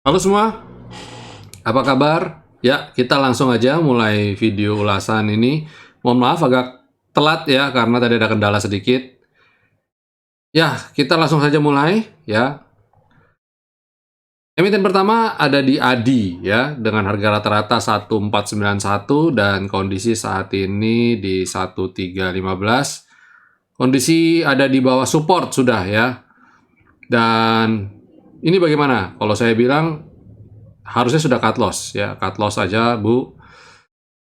Halo semua, apa kabar? Ya, kita langsung aja mulai video ulasan ini. Mohon maaf agak telat ya, karena tadi ada kendala sedikit. Ya, kita langsung saja mulai ya. Emiten pertama ada di ADI ya, dengan harga rata-rata 1491 dan kondisi saat ini di 1315. Kondisi ada di bawah support sudah ya. Dan ini bagaimana? Kalau saya bilang harusnya sudah cut loss ya, cut loss aja Bu.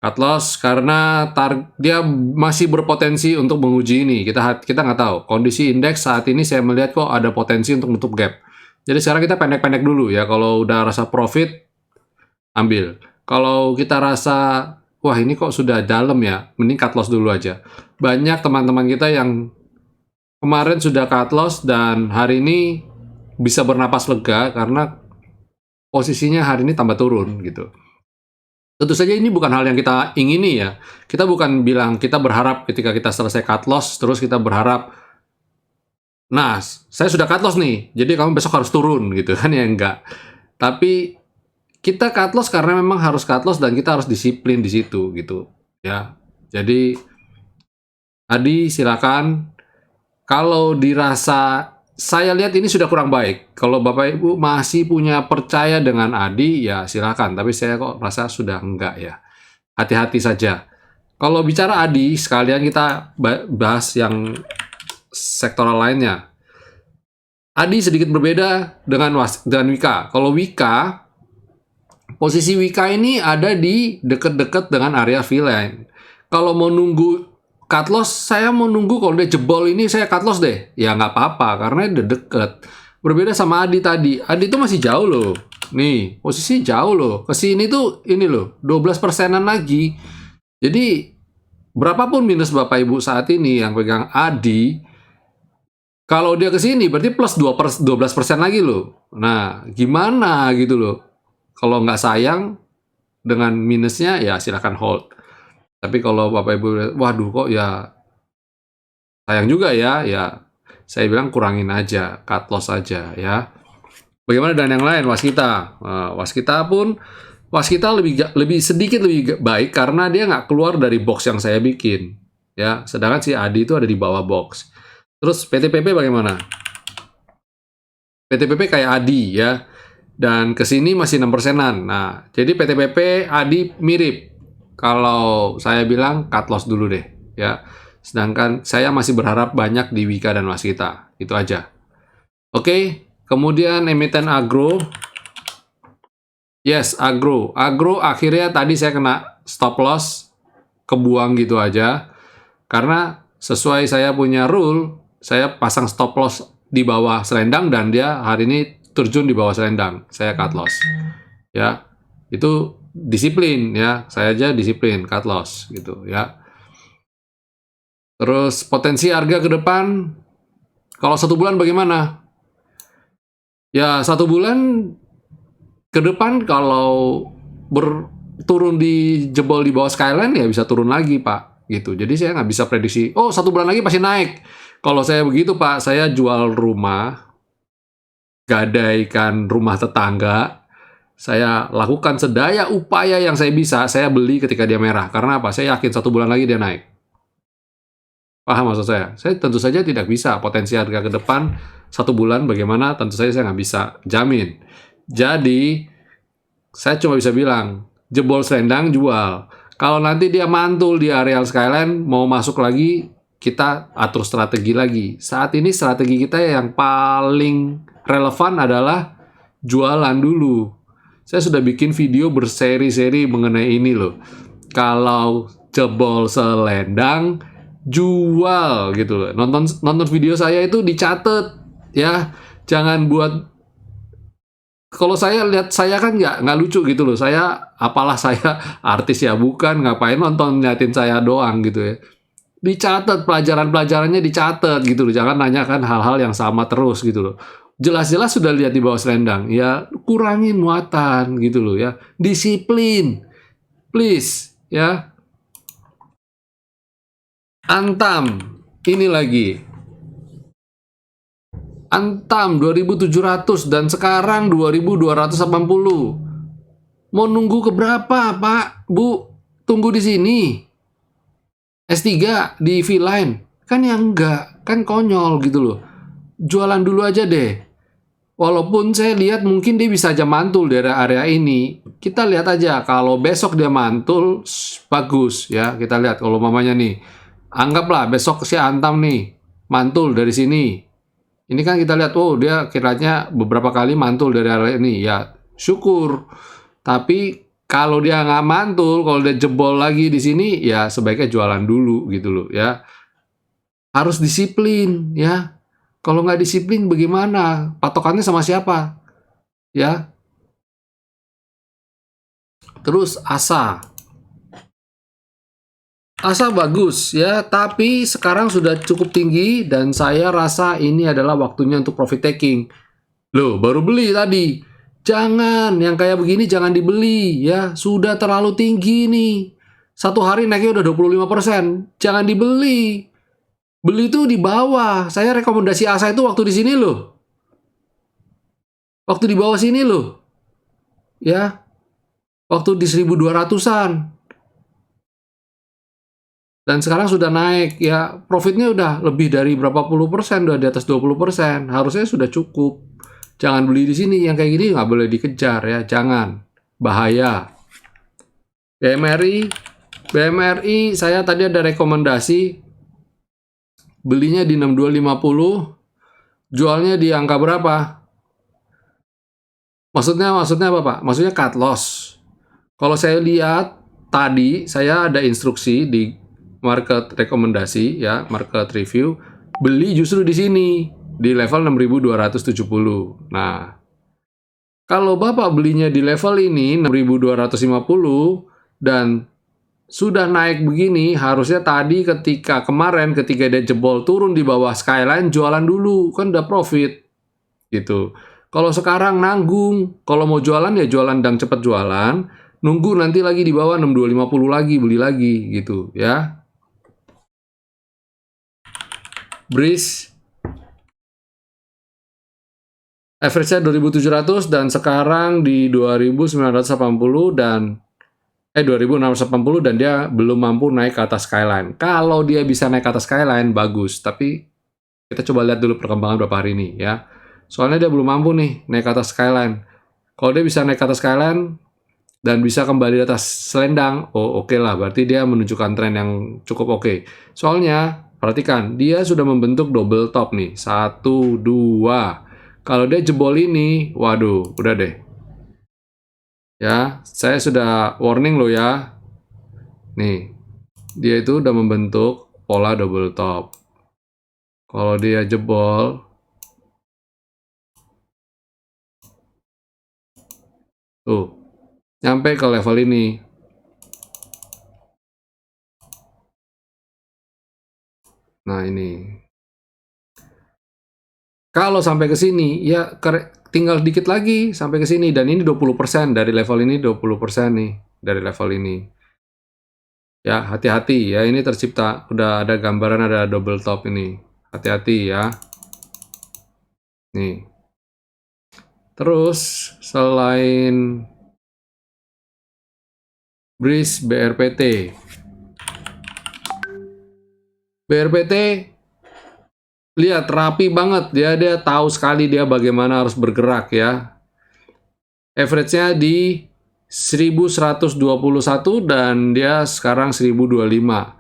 Cut loss karena dia masih berpotensi untuk menguji ini. Kita nggak tahu. Kondisi indeks saat ini saya melihat kok ada potensi untuk nutup gap. Jadi sekarang kita pendek-pendek dulu ya. Kalau udah rasa profit, ambil. Kalau kita rasa, wah ini kok sudah dalam ya, mending cut loss dulu aja. Banyak teman-teman kita yang kemarin sudah cut loss dan hari ini bisa bernapas lega karena posisinya hari ini tambah turun gitu. Tentu saja ini bukan hal yang kita ingini ya. Kita bukan bilang kita berharap ketika kita selesai cut loss, terus kita berharap, nah saya sudah cut loss nih, jadi kamu besok harus turun gitu kan ya, enggak. Tapi kita cut loss karena memang harus cut loss dan kita harus disiplin di situ gitu ya. Jadi Adi silakan, kalau dirasa saya lihat ini sudah kurang baik. Kalau Bapak Ibu masih punya percaya dengan Adi, ya silakan. Tapi saya kok rasa sudah enggak ya. Hati-hati saja. Kalau bicara Adi, sekalian kita bahas yang sektoral lainnya. Adi sedikit berbeda dengan Wika. Kalau Wika, posisi Wika ini ada di dekat-dekat dengan area V-line. Kalau mau nunggu cut loss, saya mau nunggu kalau dia jebol ini saya cut loss deh. Ya nggak apa-apa, karena udah deket. Berbeda sama Adi tadi. Adi itu masih jauh loh. Nih, posisi jauh loh. Kesini tuh ini loh, 12%-an lagi. Jadi, berapapun minus Bapak Ibu saat ini yang pegang Adi, kalau dia kesini berarti plus 12% lagi loh. Nah, gimana gitu loh. Kalau nggak sayang dengan minusnya, ya silakan hold. Tapi kalau Bapak Ibu, waduh kok ya sayang juga ya, saya bilang kurangin aja, cut loss aja ya. Bagaimana dengan yang lain, Waskita? Waskita lebih sedikit lebih baik karena dia nggak keluar dari box yang saya bikin. Ya, sedangkan si Adi itu ada di bawah box. Terus PTPP bagaimana? PTPP kayak Adi ya, dan kesini masih 6%-an. Nah, jadi PTPP Adi mirip. Kalau saya bilang cut loss dulu deh ya. Sedangkan saya masih berharap banyak di Wika dan Waskita. Itu aja. Oke, kemudian emiten agro. Yes, agro. Agro akhirnya tadi saya kena stop loss, kebuang gitu aja. Karena sesuai saya punya rule, saya pasang stop loss di bawah selendang dan dia hari ini terjun di bawah selendang. Saya cut loss. Ya, itu disiplin ya. Saya aja disiplin cut loss gitu ya. Terus potensi harga ke depan, kalau 1 bulan bagaimana? Ya 1 bulan ke depan kalau turun di jebol di bawah skyline ya bisa turun lagi Pak gitu. Jadi saya nggak bisa prediksi, oh 1 bulan lagi pasti naik. Kalau saya begitu Pak, saya jual rumah, gadaikan rumah tetangga, saya lakukan sedaya upaya yang saya bisa, saya beli ketika dia merah. Karena apa? Saya yakin 1 bulan lagi dia naik. Paham maksud saya? Saya tentu saja tidak bisa potensi harga ke depan 1 bulan bagaimana, tentu saja saya nggak bisa jamin. Jadi, saya cuma bisa bilang, jebol selendang jual. Kalau nanti dia mantul di areal skyline, mau masuk lagi, kita atur strategi lagi. Saat ini strategi kita yang paling relevan adalah jualan dulu. Saya sudah bikin video berseri-seri mengenai ini loh. Kalau jebol selendang, jual gitu loh. Nonton video saya itu dicatat ya. Jangan buat, kalau saya lihat, saya kan nggak lucu gitu loh. Saya apalah, saya artis ya bukan, ngapain nonton liatin saya doang gitu ya. Dicatat pelajaran-pelajarannya, dicatat gitu loh. Jangan nanyakan hal-hal yang sama terus gitu loh. Jelas-jelas sudah lihat di bawah selendang, ya kurangin muatan gitu loh ya. Disiplin, please ya. Antam, ini lagi. Antam 2.700 dan sekarang 2.280. Mau nunggu ke berapa, Pak? Bu, tunggu di sini. S3 di V-Line. Kan ya enggak, kan konyol gitu loh. Jualan dulu aja deh. Walaupun saya lihat mungkin dia bisa aja mantul dari area ini. Kita lihat aja, kalau besok dia mantul, bagus ya. Kita lihat kalau mamanya nih. Anggaplah besok si Antam nih, mantul dari sini. Ini kan kita lihat, oh dia kiranya beberapa kali mantul dari area ini. Ya, syukur. Tapi kalau dia nggak mantul, kalau dia jebol lagi di sini, ya sebaiknya jualan dulu gitu loh ya. Harus disiplin ya. Kalau nggak disiplin bagaimana? Patokannya sama siapa? Ya. Terus ASA. ASA bagus ya, tapi sekarang sudah cukup tinggi dan saya rasa ini adalah waktunya untuk profit taking. Loh, baru beli tadi. Jangan, yang kayak begini jangan dibeli ya. Sudah terlalu tinggi nih. Satu hari naiknya udah 25%. Jangan dibeli. Beli itu di bawah. Saya rekomendasi ASA itu waktu di sini loh. Waktu di bawah sini loh. Ya. Waktu di 1.200-an. Dan sekarang sudah naik ya. Profitnya udah lebih dari berapa puluh persen, udah di atas 20%. Harusnya sudah cukup. Jangan beli di sini. Yang kayak gini nggak boleh dikejar ya. Jangan. Bahaya. BMRI. BMRI saya tadi ada rekomendasi. Belinya di 6250. Jualnya di angka berapa? Maksudnya apa, Pak? Maksudnya cut loss. Kalau saya lihat tadi saya ada instruksi di market rekomendasi ya, market review, beli justru di sini di level 6.270. Nah, kalau Bapak belinya di level ini 6.250 dan sudah naik begini, harusnya tadi kemarin ketika dia jebol turun di bawah skyline, jualan dulu, kan udah profit gitu. Kalau sekarang nanggung, kalau mau jualan ya jualan dan cepat jualan, nunggu nanti lagi di bawah 6250 lagi, beli lagi gitu ya. Breeze average-nya 2.700 dan sekarang di 2.980 dan 2.680 dan dia belum mampu naik ke atas skyline. Kalau dia bisa naik ke atas skyline bagus, tapi kita coba lihat dulu perkembangan beberapa hari ini ya. Soalnya dia belum mampu nih naik ke atas skyline. Kalau dia bisa naik ke atas skyline dan bisa kembali di atas selendang, oh oke lah, berarti dia menunjukkan tren yang cukup oke. Soalnya perhatikan, dia sudah membentuk double top nih, 1, 2. Kalau dia jebol ini, waduh, udah deh. Ya, saya sudah warning loh ya. Nih, dia itu udah membentuk pola double top. Kalau dia jebol, tuh, nyampe ke level ini. Nah, ini. Kalau sampai ke sini, ya tinggal dikit lagi sampai ke sini. Dan ini 20% dari level ini, 20% nih dari level ini. Ya, hati-hati ya, ini tercipta. Udah ada gambaran ada double top ini. Hati-hati ya. Nih. Terus, selain Breeze BRPT. BRPT lihat rapi banget dia tahu sekali dia bagaimana harus bergerak ya. Average-nya di 1121 dan dia sekarang 1025.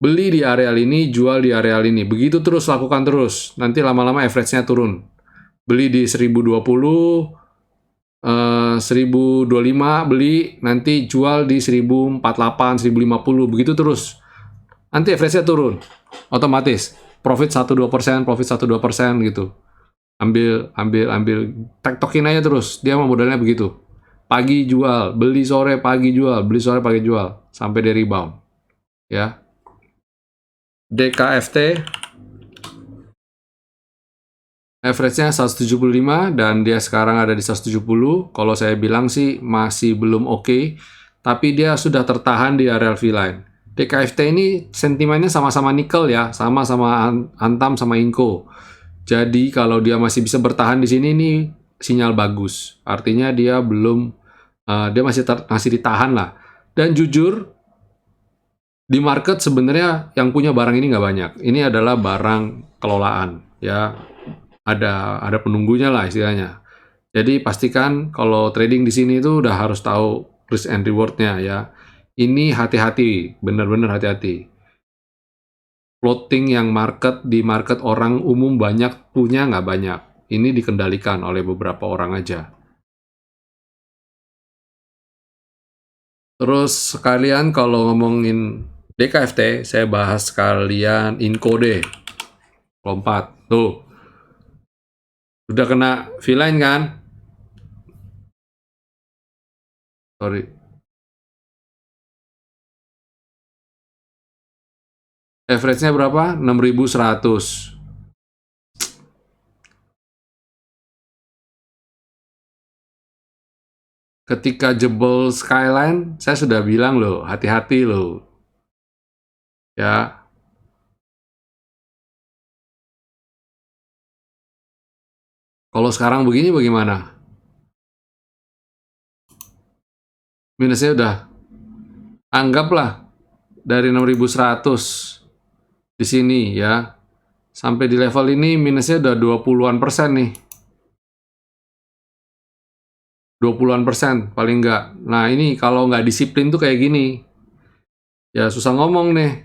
Beli di areal ini, jual di areal ini. Begitu terus, lakukan terus. Nanti lama-lama average-nya turun. Beli di 1020, 1025 beli, nanti jual di 1048, 1050, begitu terus. Nanti average-nya turun. Otomatis. Profit 1-2%, profit 1-2% gitu. Ambil, tektokin aja terus. Dia mau modalnya begitu. Pagi jual, beli sore, pagi jual, beli sore, pagi jual. Sampai dia rebound. Ya. DKFT. Average-nya 175 dan dia sekarang ada di 170. Kalau saya bilang sih masih belum oke. Tapi dia sudah tertahan di area V-Line. DKFT ini sentimennya sama-sama nikel ya. Sama-sama Antam sama Inco. Jadi kalau dia masih bisa bertahan di sini, ini sinyal bagus. Artinya dia belum, dia masih ditahan lah. Dan jujur, di market sebenarnya yang punya barang ini nggak banyak. Ini adalah barang kelolaan, ya. Ada penunggunya lah istilahnya. Jadi pastikan kalau trading di sini itu udah harus tahu risk and reward-nya ya. Ini hati-hati, benar-benar hati-hati. Floating yang di market orang umum banyak punya nggak banyak. Ini dikendalikan oleh beberapa orang aja. Terus sekalian kalau ngomongin DKFT, saya bahas sekalian Incode. Lompat. Tuh. Udah kena V-line kan? Sorry. Average-nya berapa? 6.100. Ketika jebol skyline, saya sudah bilang loh, hati-hati loh. Ya. Kalau sekarang begini bagaimana? Minusnya udah, anggaplah dari 6.100 di sini ya. Sampai di level ini minusnya udah 20-an% nih. 20-an% paling nggak. Nah ini kalau nggak disiplin tuh kayak gini. Ya susah ngomong nih.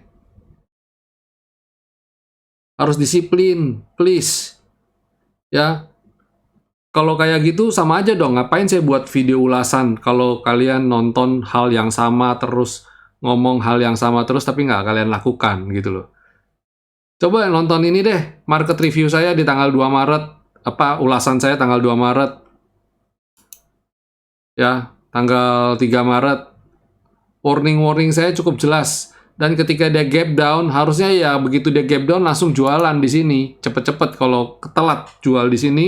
Harus disiplin, please. Ya, kalau kayak gitu sama aja dong, ngapain saya buat video ulasan kalau kalian nonton hal yang sama terus, ngomong hal yang sama terus tapi nggak kalian lakukan gitu loh. Coba nonton ini deh, market review saya di tanggal 2 Maret, ulasan saya tanggal 2 Maret, ya, tanggal 3 Maret, warning saya cukup jelas. Dan ketika dia gap down, harusnya ya begitu dia gap down langsung jualan di sini, cepet-cepet. Kalau ketelat jual di sini,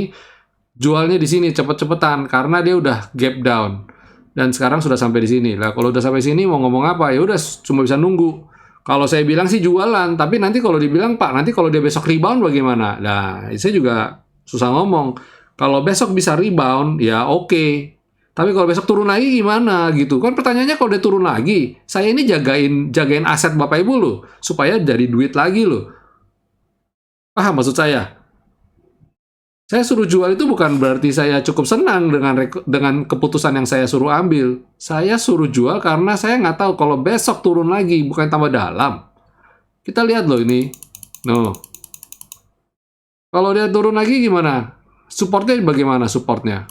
jualnya di sini cepet-cepetan karena dia udah gap down. Dan sekarang sudah sampai di sini. Lah kalau udah sampai sini mau ngomong apa? Ya udah cuma bisa nunggu. Kalau saya bilang sih jualan, tapi nanti kalau dibilang, Pak, nanti kalau dia besok rebound bagaimana? Nah, saya juga susah ngomong. Kalau besok bisa rebound, ya oke. Tapi kalau besok turun lagi gimana gitu? Kan pertanyaannya kalau dia turun lagi, saya ini jagain aset Bapak Ibu loh, supaya jadi duit lagi loh. Paham maksud saya? Saya suruh jual itu bukan berarti saya cukup senang dengan keputusan yang saya suruh ambil. Saya suruh jual karena saya nggak tahu kalau besok turun lagi, bukan tambah dalam. Kita lihat loh ini. No. Kalau dia turun lagi gimana? Supportnya bagaimana supportnya?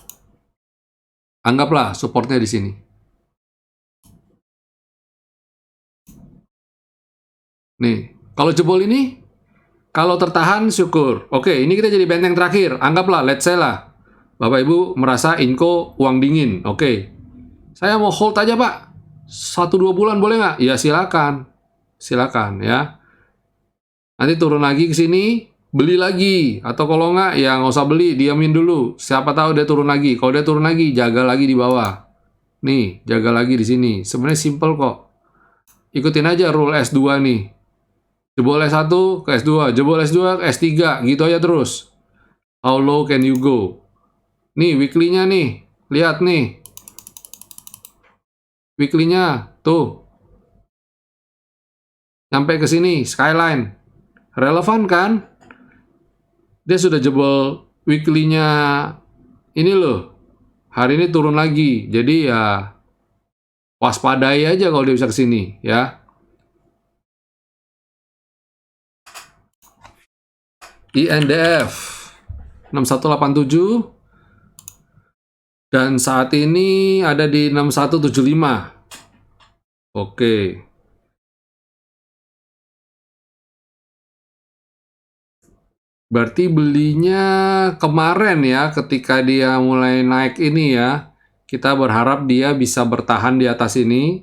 Anggaplah supportnya di sini. Nih, kalau jebol ini, kalau tertahan syukur. Oke, ini kita jadi benteng terakhir. Anggaplah, let's say lah. Bapak Ibu merasa Inco uang dingin. Oke, saya mau hold aja Pak. 1-2 bulan boleh nggak? Ya silakan. Silakan ya. Nanti turun lagi ke sini, beli lagi. Atau kalau nggak, ya nggak usah beli, diamin dulu. Siapa tahu dia turun lagi. Kalau dia turun lagi, jaga lagi di bawah. Nih, jaga lagi di sini. Sebenarnya simple kok. Ikutin aja rule S2 nih. Jebol S1 ke S2, jebol S2 ke S3, gitu aja terus. How low can you go? Nih, weekly-nya nih. Lihat nih. Weekly-nya, tuh. Sampai ke sini, skyline. Relevan kan? Dia sudah jebol weekly-nya ini loh. Hari ini turun lagi. Jadi ya waspadai aja kalau dia bisa ke sini ya. INDF 6187 dan saat ini ada di 6175. Oke. Berarti belinya kemarin ya, ketika dia mulai naik ini ya. Kita berharap dia bisa bertahan di atas ini,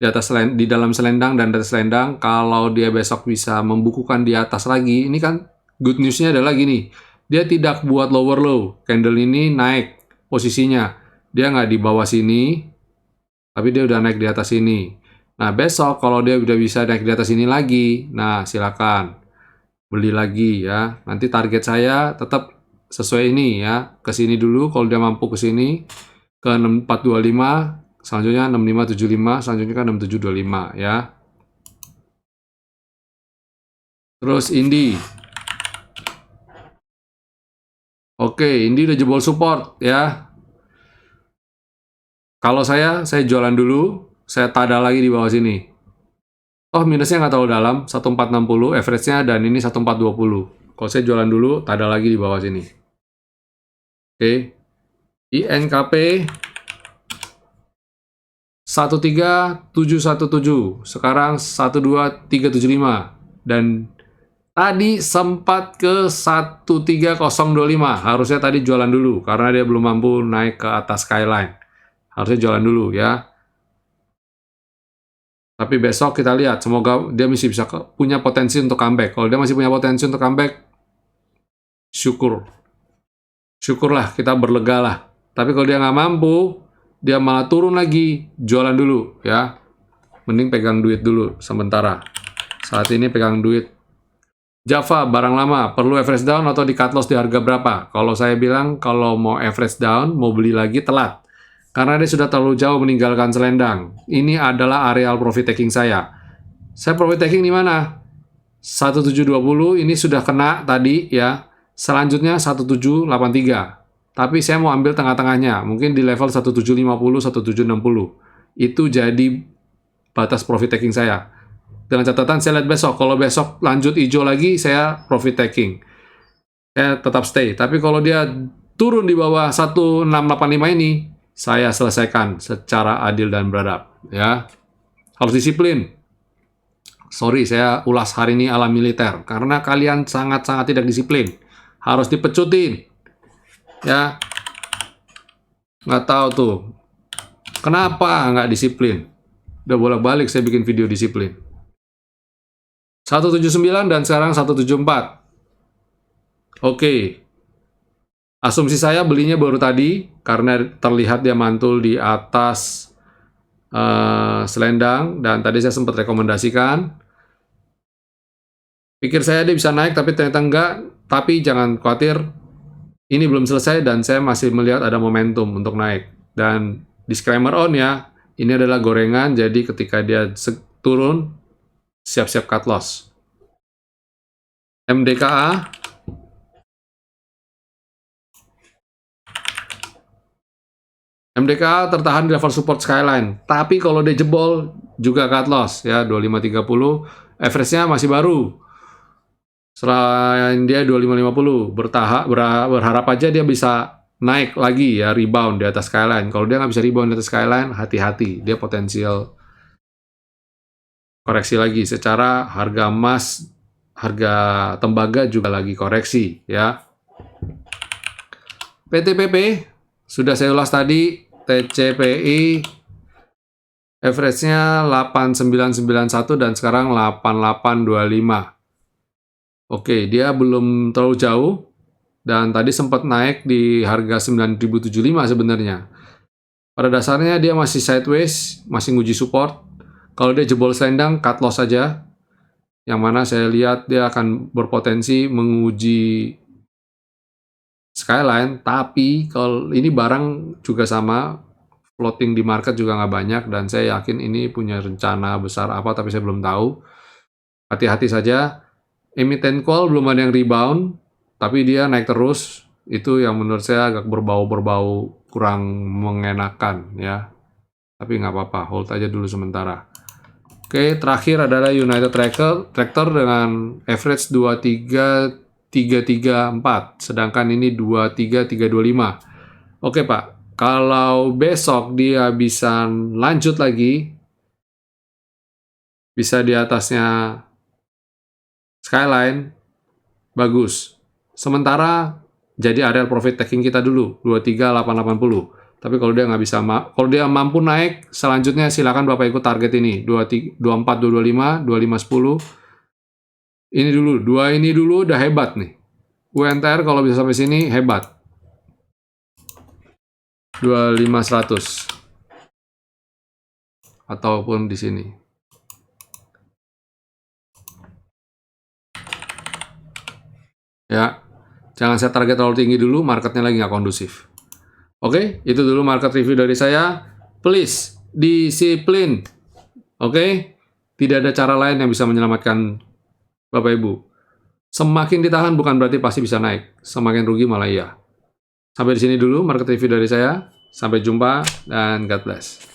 di dalam selendang dan di atas selendang. Kalau dia besok bisa membukukan di atas lagi, ini kan good news-nya adalah gini. Dia tidak buat lower low. Candle ini naik posisinya. Dia nggak di bawah sini, tapi dia udah naik di atas sini. Nah, besok kalau dia udah bisa naik di atas ini lagi, nah silakan. beli lagi ya. Nanti target saya tetap sesuai ini ya. Ke sini dulu kalau dia mampu ke sini ke 6425, selanjutnya 6575, selanjutnya kan 6725 ya. Terus Indi. Oke, Indi udah jebol support ya. Kalau saya jualan dulu, saya tada lagi di bawah sini. Oh, minusnya nggak terlalu dalam, 1460 average-nya, dan ini 1420. Kalau saya jualan dulu, tada lagi di bawah sini. Oke. INKP 13717, sekarang 12375. Dan tadi sempat ke 13025. Harusnya tadi jualan dulu, karena dia belum mampu naik ke atas skyline. Harusnya jualan dulu ya. Tapi besok kita lihat, semoga dia masih bisa punya potensi untuk comeback. Kalau dia masih punya potensi untuk comeback, syukurlah, kita berlega lah. Tapi kalau dia nggak mampu, dia malah turun lagi, jualan dulu ya. Mending pegang duit dulu sementara. Saat ini pegang duit. Java, barang lama, perlu average down atau di cut loss di harga berapa? Kalau saya bilang, kalau mau average down, mau beli lagi telat. Karena dia sudah terlalu jauh meninggalkan selendang. Ini adalah areal profit taking saya. Saya profit taking di mana? 1720 ini sudah kena tadi ya. Selanjutnya 1783. Tapi saya mau ambil tengah-tengahnya. Mungkin di level 1750, 1760. Itu jadi batas profit taking saya. Dengan catatan saya lihat besok. Kalau besok lanjut hijau lagi, saya profit taking. Saya tetap stay. Tapi kalau dia turun di bawah 1685 ini, saya selesaikan secara adil dan beradab ya. Harus disiplin. Sorry, saya ulas hari ini ala militer karena kalian sangat-sangat tidak disiplin. Harus dipecutin ya. Nggak tahu tuh kenapa nggak disiplin. Udah bolak-balik saya bikin video disiplin. 179 dan sekarang 174. Oke. Asumsi saya belinya baru tadi, karena terlihat dia mantul di atas selendang, dan tadi saya sempat rekomendasikan. Pikir saya dia bisa naik, tapi ternyata enggak. Tapi jangan khawatir, ini belum selesai, dan saya masih melihat ada momentum untuk naik. Dan disclaimer on ya, ini adalah gorengan, jadi ketika dia turun, siap-siap cut loss. MDKA. MDKA tertahan di level support skyline, tapi kalau dia jebol juga cut loss ya, 2530. Average-nya masih baru. Selain dia 2550, berharap aja dia bisa naik lagi ya, rebound di atas skyline. Kalau dia nggak bisa rebound di atas skyline, hati-hati, dia potensial koreksi lagi. Secara harga emas, harga tembaga juga lagi koreksi ya. PTPP sudah saya ulas tadi. TCPI average-nya 8991 dan sekarang 8825. Oke, dia belum terlalu jauh dan tadi sempat naik di harga 9075 sebenarnya. Pada dasarnya dia masih sideways, masih nguji support. Kalau dia jebol selendang, cut loss saja. Yang mana saya lihat dia akan berpotensi menguji skyline, tapi kalau ini barang juga sama, floating di market juga nggak banyak, dan saya yakin ini punya rencana besar apa, tapi saya belum tahu. Hati-hati saja. Emiten call belum ada yang rebound, tapi dia naik terus. Itu yang menurut saya agak berbau-berbau kurang mengenakan ya. Tapi nggak apa-apa, hold aja dulu sementara. Oke, terakhir adalah United Tractor dengan average 23334, sedangkan ini 23325. Oke Pak, kalau besok dia bisa lanjut lagi, bisa di atasnya skyline, bagus. Sementara jadi area profit taking kita dulu 23880. Tapi kalau dia nggak bisa, kalau dia mampu naik, selanjutnya silakan Bapak ikut target ini 24225, 2510. Ini dulu, dua ini dulu udah hebat nih. UNTR kalau bisa sampai sini hebat. 25100 ataupun di sini. Ya, jangan set target terlalu tinggi dulu, marketnya lagi nggak kondusif. Oke, itu dulu market review dari saya. Please, disiplin. Oke, tidak ada cara lain yang bisa menyelamatkan Bapak Ibu. Semakin ditahan bukan berarti pasti bisa naik. Semakin rugi malah iya. Sampai di sini dulu market review dari saya. Sampai jumpa dan God bless.